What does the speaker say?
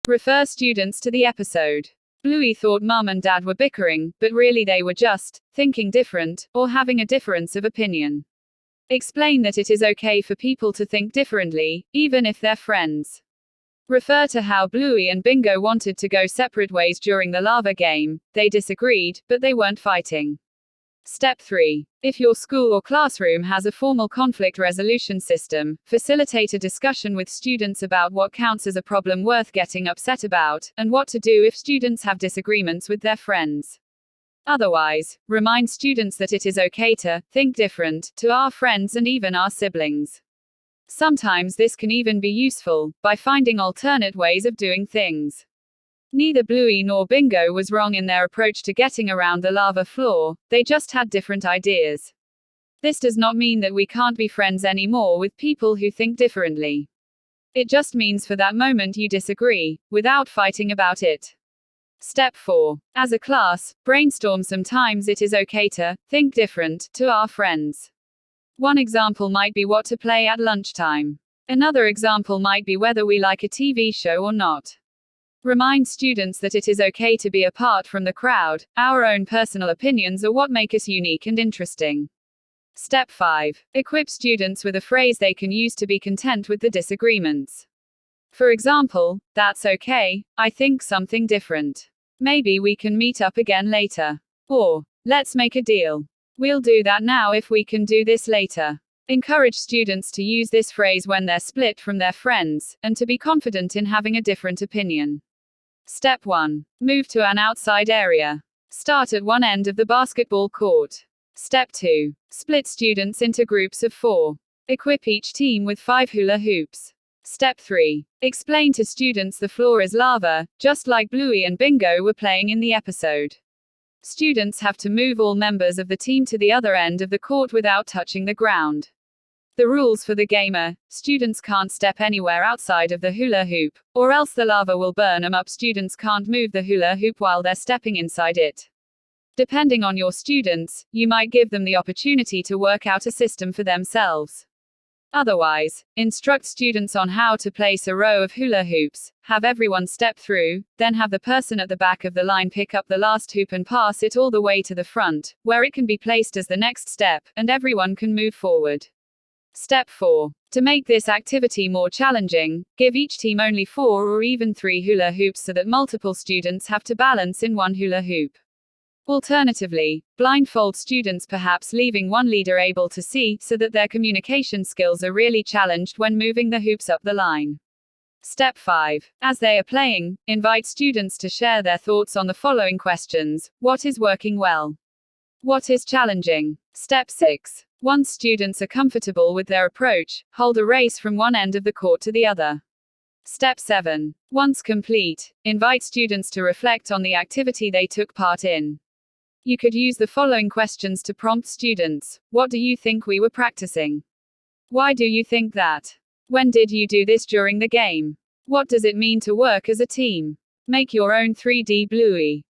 Refer students to the episode. Bluey thought Mum and Dad were bickering, but really they were just thinking different, or having a difference of opinion. Explain that it is okay for people to think differently, even if they're friends. Refer to how Bluey and Bingo wanted to go separate ways during the lava game. They disagreed, but they weren't fighting. Step 3. If your school or classroom has a formal conflict resolution system, facilitate a discussion with students about what counts as a problem worth getting upset about, and what to do if students have disagreements with their friends. Otherwise, remind students that it is okay to think different to our friends and even our siblings. Sometimes this can even be useful by finding alternate ways of doing things. Neither Bluey nor Bingo was wrong in their approach to getting around the lava floor, they just had different ideas. This does not mean that we can't be friends anymore with people who think differently. It just means for that moment you disagree, without fighting about it. Step 4. As a class, brainstorm. Sometimes it is okay to think different to our friends. One example might be what to play at lunchtime. Another example might be whether we like a TV show or not. Remind students that it is okay to be apart from the crowd. Our own personal opinions are what make us unique and interesting. Step 5. Equip students with a phrase they can use to be content with the disagreements. For example, that's okay, I think something different. Maybe we can meet up again later. Or, let's make a deal. We'll do that now if we can do this later. Encourage students to use this phrase when they're split from their friends, and to be confident in having a different opinion. Step 1. Move to an outside area. Start at one end of the basketball court. Step 2. Split students into groups of 4. Equip each team with 5 hula hoops. Step 3. Explain to students the floor is lava, just like Bluey and Bingo were playing in the episode. Students have to move all members of the team to the other end of the court without touching the ground. The rules for the game are, students can't step anywhere outside of the hula hoop, or else the lava will burn them up. Students can't move the hula hoop while they're stepping inside it. Depending on your students, you might give them the opportunity to work out a system for themselves. Otherwise, instruct students on how to place a row of hula hoops, have everyone step through, then have the person at the back of the line pick up the last hoop and pass it all the way to the front, where it can be placed as the next step, and everyone can move forward. Step 4. To make this activity more challenging, give each team only 4 or even 3 hula hoops so that multiple students have to balance in one hula hoop. Alternatively, blindfold students, perhaps leaving one leader able to see, so that their communication skills are really challenged when moving the hoops up the line. Step 5. As they are playing, invite students to share their thoughts on the following questions. What is working well? What is challenging? Step 6. Once students are comfortable with their approach, hold a race from one end of the court to the other. Step 7. Once complete, invite students to reflect on the activity they took part in. You could use the following questions to prompt students. What do you think we were practicing? Why do you think that? When did you do this during the game? What does it mean to work as a team? Make your own 3D Bluey.